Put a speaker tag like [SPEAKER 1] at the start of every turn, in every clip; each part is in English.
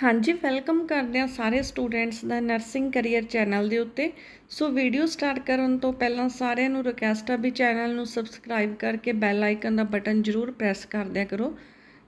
[SPEAKER 1] हाँ जी, वेलकम करते हैं सारे स्टूडेंट्स दा नर्सिंग करियर चैनल के उत्ते। सो वीडियो स्टार्ट करने तो पहला सारिਆਂ ਨੂੰ रिक्वेस्ट है भी चैनल ਨੂੰ सबसक्राइब करके बैल आइकन का बटन जरूर प्रेस कर दिया करो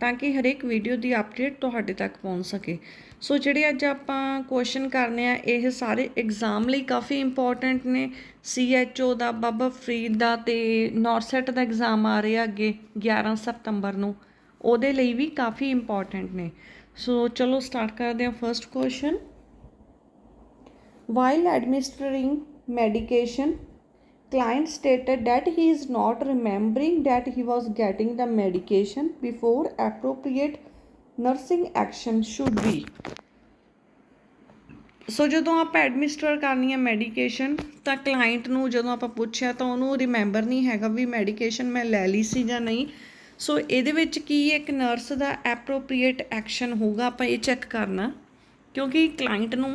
[SPEAKER 1] ताकि हर एक वीडियो की अपडेट तुहाडे तक पहुँच सके। सो जिहड़े अज आपां क्वेश्चन करने आ ये सारे एग्जाम लई काफ़ी इंपॉर्टेंट ने। CHO दा, बाबा फरीद दा ते नॉरसैट दा एग्जाम आ रहा अगे 11 सितंबर नूं, ਉਹਦੇ ਲਈ भी काफ़ी इंपॉर्टेंट ने। सो चलो स्टार्ट करते हैं। First question, while administering medication client stated that he is not remembering that he was getting the medication before appropriate nursing action should be। सो जो आप एडमिनिस्टर करनी है मैडिकेशन तो क्लाइंट नूं जदों आप पूछया तो उन्होंने रिमैंबर नहीं हैगा भी मैडिकेशन मैं लै ली सी जां नहीं। सो ये की एक नर्स का एप्रोप्रीएट एक्शन होगा, आप ये चैक करना क्योंकि क्लाइंट नूं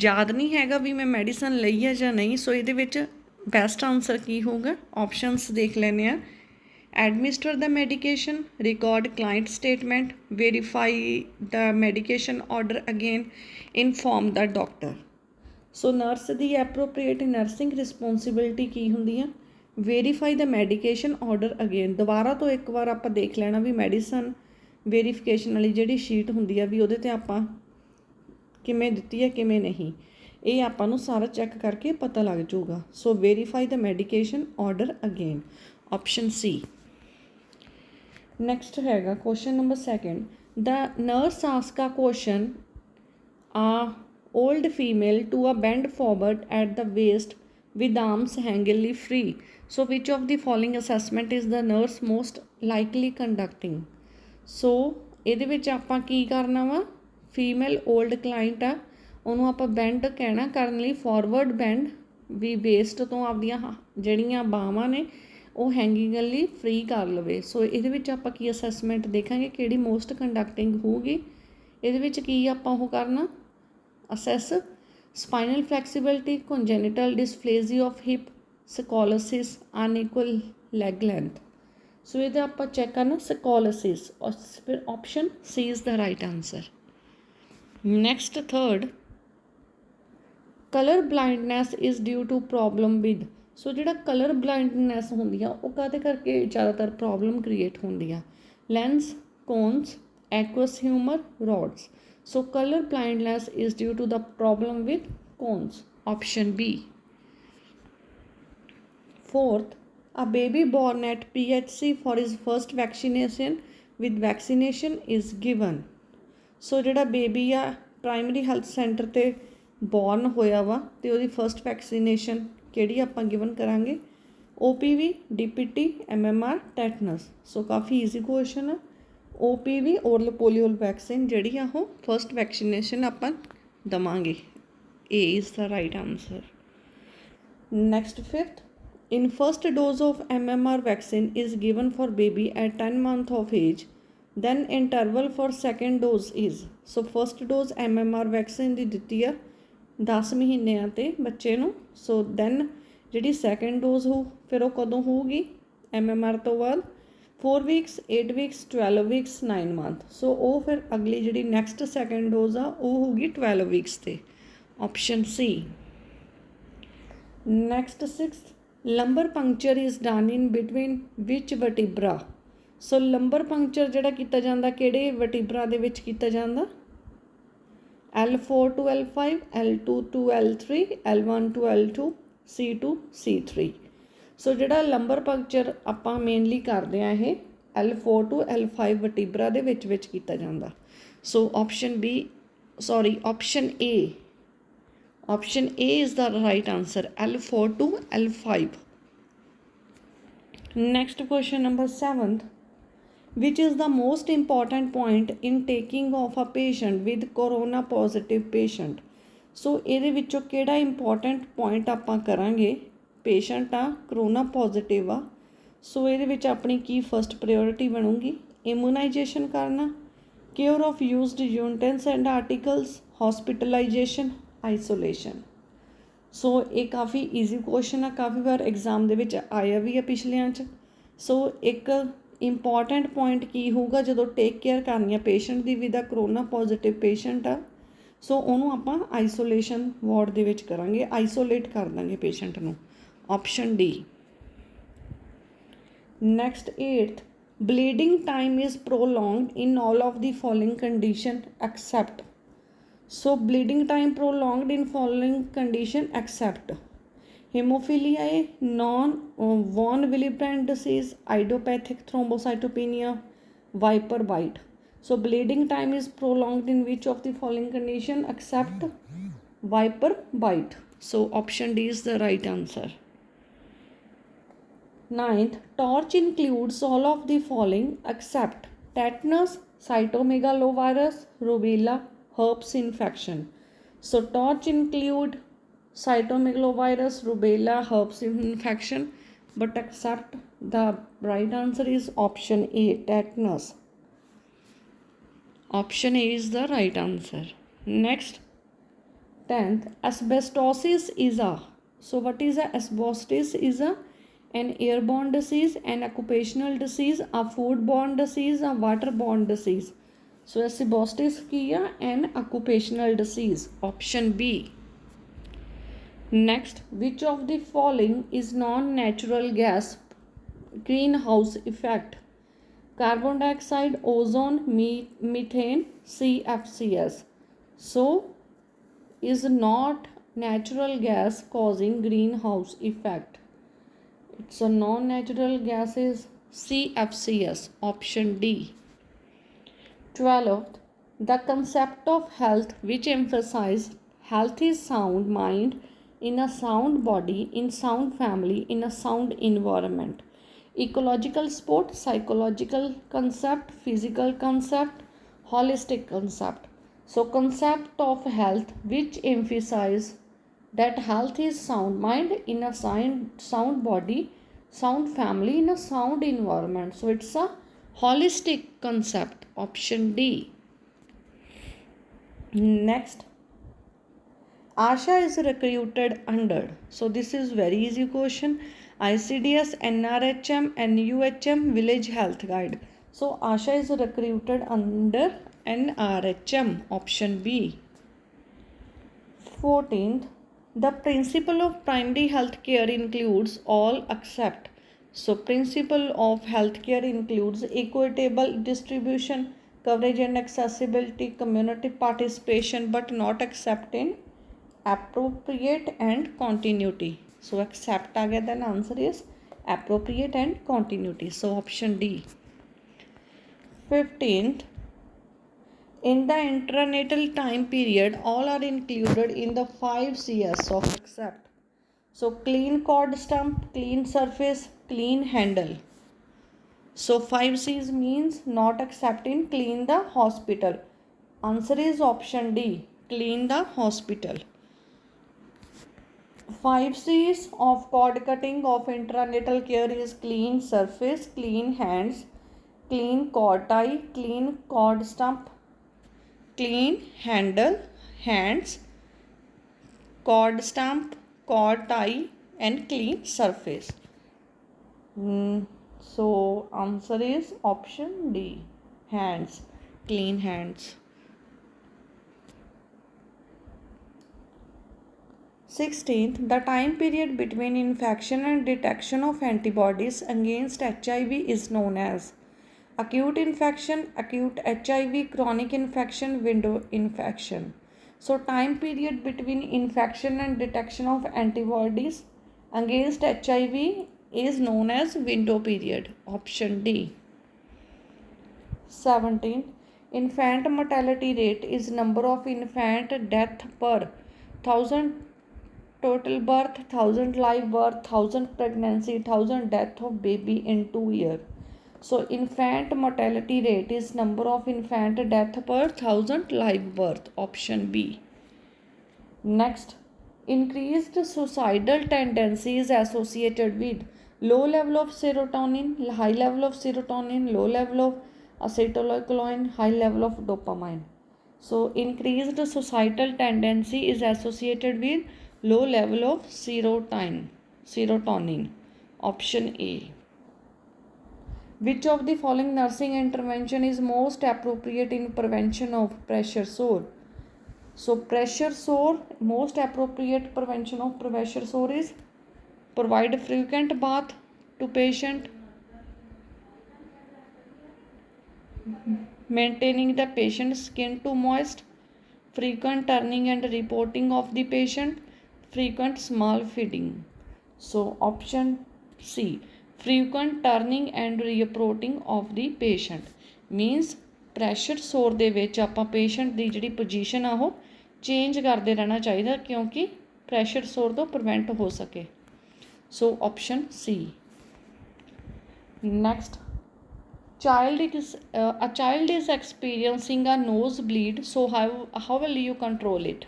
[SPEAKER 1] याद नहीं हैगा भी मैं मैडिसन लई है जां नहीं। सो ये बेस्ट आंसर की होगा, ऑप्शनस देख लेने आ। Administer the medication, record client statement, verify the medication order again, inform the doctor. So nurse की एप्रोप्रीएट नर्सिंग रिस्पोंसिबिलिटी की होंदी है, verify the medication order again, दोबारा तो एक बार आप देख लेना भी मैडिसन वेरीफिकेशन वाली जी शीट होंदी है भी वो आप किमें दिती है किमें नहीं, ये आपां सारा चैक करके पता लग जाऊगा। So verify the medication order again, option C. Next हैगा question number second, the nurse ask a question a old female to a bend forward at the waist with arms hangingly free. So which of the following assessment is the nurse most likely conducting? So ਇਹਦੇ ਵਿੱਚ ਆਪਾਂ ਕੀ ਕਰਨਾ ਵਾ, female old client आ ਉਹਨੂੰ ਆਪਾਂ band ਕਹਿਣਾ ਕਰਨ ਲਈ, ਫਾਰਵਰਡ ਬੈਂਡ ਵੀ ਵੇਸਟ ਤੋਂ ਆਪਦੀਆਂ ਜਿਹੜੀਆਂ ਬਾਹਾਂ ਨੇ ਉਹ ਹੈਂਗਿੰਗਲੀ ਫ੍ਰੀ ਕਰ ਲਵੇ। ਸੋ ਇਹਦੇ ਵਿੱਚ ਆਪਾਂ ਕੀ ਅਸੈਸਮੈਂਟ ਦੇਖਾਂਗੇ ਕਿਹੜੀ ਮੋਸਟ ਕੰਡਕਟਿੰਗ ਹੋਊਗੀ। ਇਹਦੇ ਵਿੱਚ ਕੀ ਆਪਾਂ ਉਹ ਕਰਨਾ, assess spinal flexibility, congenital dysplasia of hip, scoliosis, unequal leg length। So ये आप चेक करना scoliosis, और फिर option C is the right answer. Next third, colour blindness is due to problem with. So जो कलर ब्लाइंडनैस होंदी आ वो काहदे करके ज़्यादातर प्रॉब्लम क्रिएट होंदी आ, lens, cones, aqueous humour, rods. So color blindness is due to the problem with cones, option B। Fourth, a baby born at PHC for his first vaccination with vaccination is given। So ਜਿਹੜਾ baby ਆ primary health centre ਤੇ born ਹੋਇਆ ਵਾ ਤੇ ਉਹਦੀ first vaccination ਕਿਹੜੀ ਆਪਾਂ given ਕਰਾਂਗੇ, OPV, DPT, MMR, tetanus. So ਕਾਫੀ ਈਜ਼ੀ ਕੁਐਸਚਨ ਆ। OPV ओरल पोलियो वैक्सीन जी वो फस्ट वैक्सीनेशन आप देवांगे, A is the right answer. Next fifth, in first dose of MMR vaccine is given for baby at 10 month of age, then interval for second dose is. So first dose MMR vaccine की दिती है 10 महीनों ते बच्चे नूं। So then जी second dose हो फिर वो कदों होगी MMR तो बाद 4 weeks, 8 weeks, 12 weeks, 9 month। सो वो फिर अगली जी नैक्सट सैकेंड डोज आ वो होगी 12 weeks ते, option C. Next sixth, lumbar puncture is done in between which vertebra. So lumbar puncture जिहड़ा कीता जांदा किहड़े वटिब्रा दे विच कीता जांदा, L4 to L5, L2 to L3, L1 to L2, C2 C3। सो जिहड़ा लंबर पंक्चर आपां मेनली करदे आ ये L4 to L5 वटिब्रा दे विच कीता जांदा। So option B, sorry option A, option A is the right answer, L4 to L5। Next question number seventh, which is the most important point in taking of a patient with corona positive patient. So ये विचों किहड़ा important point आपां करांगे, patient आ corona positive आ। So ये अपनी की फस्ट प्रायोरिटी बनूगी, इम्यूनाइजेशन करना, care of used utensils and articles, hospitalisation, isolation. So ये काफ़ी ईजी क्वेश्चन है, काफ़ी बार एग्जाम दे विच आया भी है पिछलियां च। सो एक ਇੰਪੋਰਟੈਂਟ ਪੁਆਇੰਟ ਕੀ ਹੋਊਗਾ, ਜਦੋਂ ਟੇਕ ਕੇਅਰ ਕਰਨੀ ਆ patient the with corona positive patient ਆ, ਸੋ ਉਹਨੂੰ ਆਪਾਂ ਆਈਸੋਲੇਸ਼ਨ ਵਾਰਡ ਦੇ ਵਿੱਚ ਕਰਾਂਗੇ, ਆਈਸੋਲੇਟ ਕਰ ਦਾਂਗੇ ਪੇਸ਼ੈਂਟ ਨੂੰ। Option D. Next 8th, bleeding time is prolonged in all of the following condition except. So bleeding time prolonged in following condition except hemophilia A, von Willebrand disease, idiopathic thrombocytopenia, viper bite. So bleeding time is prolonged in which of the following condition except viper bite. So option D is the right answer. 9th, torch includes all of the following except tetanus, cytomegalovirus, rubella, herpes infection. So torch include cytomegalovirus, rubella, herpes infection, but except the right answer is option A, tetanus. Option A is the right answer. Next, 10th, asbestosis is a. So what is a asbestos? Is a an airborne disease, an occupational disease, a foodborne disease, a waterborne disease. So asbestos की है an occupational disease. Option B. Next, which of the following is non-natural gas greenhouse effect? Carbon dioxide, ozone, methane, CFCs. So is not natural gas causing greenhouse effect. It's a non-natural gases, CFCs. Option D. 12th, the concept of health which emphasizes health is sound mind in a sound body, in sound family, in a sound environment. Ecological support, psychological concept, physical concept, holistic concept. So concept of health which emphasizes that health is sound mind in a sound body, sound family, in a sound environment. So it's a holistic concept. Option D. Next, ASHA is recruited under. So this is very easy question. ICDS, NRHM, NUHM, Village Health Guide. So ASHA is recruited under NRHM. Option B. 14th, the principle of primary health care includes all except. So principle of health care includes equitable distribution, coverage and accessibility, community participation, but not except in appropriate and continuity. So except आ गया, then answer is appropriate and continuity. So option D. 15th, in the intranatal time period, all are included in the 5 Cs of accept. So clean cord stump, clean surface, clean handle. So 5 Cs means not accept in clean the hospital. Answer is option D, clean the hospital. 5 Cs of cord cutting of intranatal care is clean surface, clean hands, clean cord tie, clean cord stump, clean handle, hands, cord stump, cord tie, and clean surface. So answer is option D, hands, clean hands. 16th, the time period between infection and detection of antibodies against HIV is known as acute infection, acute HIV, chronic infection, window infection. So time period between infection and detection of antibodies against HIV is known as window period. Option D. 17. Infant mortality rate is number of infant death per 1000 total birth, 1000 live birth, 1000 pregnancy, 1000 death of baby in 2 years. So infant mortality rate is number of infant death per 1000 live birth. Option B. Next, increased suicidal tendency is associated with low level of serotonin, high level of serotonin, low level of acetylcholine, high level of dopamine. So increased suicidal tendency is associated with low level of serotonin. Option A. Which of the following nursing intervention is most appropriate in prevention of pressure sore? So pressure sore, most appropriate prevention of pressure sore is provide frequent bath to patient, maintaining the patient's skin to moist, frequent turning and reporting of the patient, frequent small feeding. So option C, frequent turning and reporting of the patient means pressure sore ਦੇ ਵਿੱਚ ਆਪਾਂ patient ਦੀ ਜਿਹੜੀ position ਆ ਉਹ change ਕਰਦੇ ਰਹਿਣਾ ਚਾਹੀਦਾ ਕਿਉਂਕਿ ਪ੍ਰੈਸ਼ਰ ਸੋਰ ਤੋਂ ਪ੍ਰੀਵੈਂਟ ਹੋ ਸਕੇ। ਸੋ option C. Next, a child is experiencing a nosebleed, so how will you control it?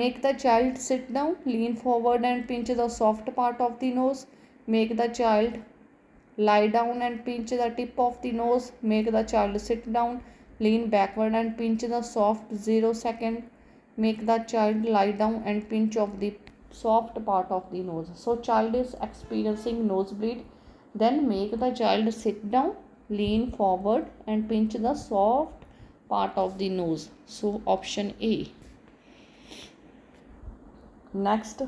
[SPEAKER 1] Make the child sit down, lean forward and pinch the soft part of the nose. Make the child lie down and pinch the tip of the nose. Make the child sit down, lean backward and pinch the soft 0 second. Make the child lie down and pinch of the soft part of the nose. So child is experiencing nosebleed, then make the child sit down, lean forward and pinch the soft part of the nose. So option A. Next,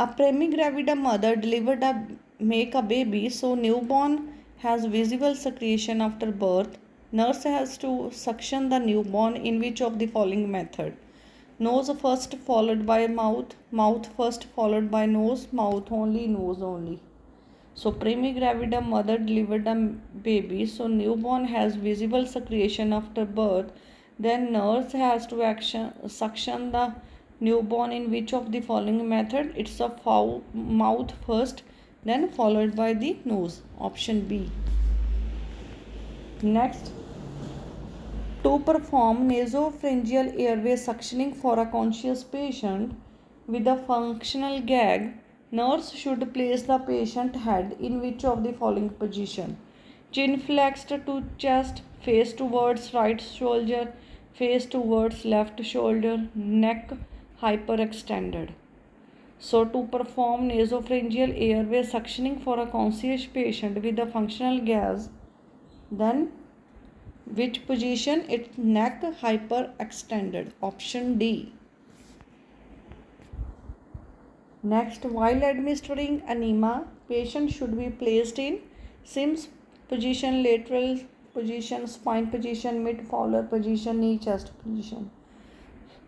[SPEAKER 1] a primigravida mother delivered a baby, so newborn has visible secretion after birth. Nurse has to suction the newborn in which of the following method? Nose first followed by mouth, mouth first followed by nose, mouth only, nose only. So primigravida mother delivered a baby, so newborn has visible secretion after birth. Then nurse has to suction the newborn in which of the following method? It's a mouth first, then followed by the nose. Option B. Next, to perform nasopharyngeal airway suctioning for a conscious patient with a functional gag, nurse should place the patient head in which of the following position? Chin flexed to chest, face towards right shoulder, face towards left shoulder, neck hyperextended. So to perform nasopharyngeal airway suctioning for a conscious patient with a functional gas, then which position? It's neck hyperextended. Option D. Next, while administering enema, patient should be placed in Sims position, lateral position, spine position, mid-fowler position, knee chest position.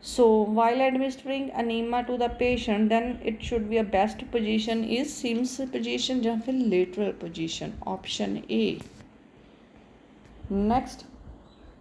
[SPEAKER 1] So while administering enema to the patient, then it should be a best position is Sims position या फिर lateral position. Option A. Next,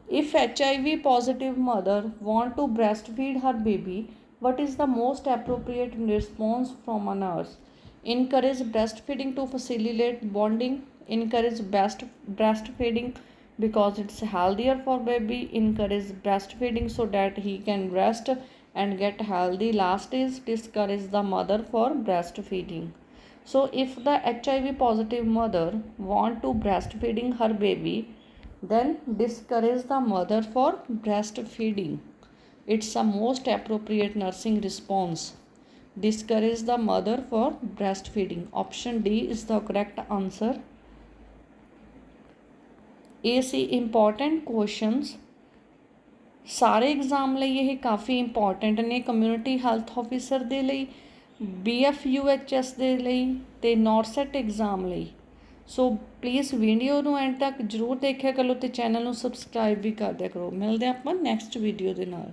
[SPEAKER 1] if HIV positive mother want to breastfeed her baby, what is the most appropriate response from a nurse? Encourage breastfeeding to facilitate bonding. Encourage breastfeeding because it's healthier for baby. Encourage breastfeeding so that he can rest and get healthy. Last is discourage the mother for breastfeeding. So if the HIV positive mother want to breastfeeding her baby, then discourage the mother for breastfeeding. It's the most appropriate nursing response. Discourage the mother for breastfeeding. Option D is the correct answer. ਇਹ ਸੀ important questions ਸਾਰੇ exam ਲਈ। ਇਹ ਕਾਫੀ important ਨੇ community health officer ਦੇ ਲਈ, BFUHS ਦੇ ਲਈ ਅਤੇ ਨੌਰਸੈਟ ਐਗਜ਼ਾਮ ਲਈ। ਸੋ ਪਲੀਜ਼ ਵੀਡੀਓ ਨੂੰ ਐਂਡ ਤੱਕ ਜ਼ਰੂਰ ਦੇਖਿਆ ਕਰੋ ਅਤੇ ਚੈਨਲ ਨੂੰ ਸਬਸਕ੍ਰਾਈਬ ਵੀ ਕਰ ਦਿਆ ਕਰੋ। ਮਿਲਦੇ ਆਪਾਂ ਨੈਕਸਟ ਵੀਡੀਓ ਦੇ ਨਾਲ।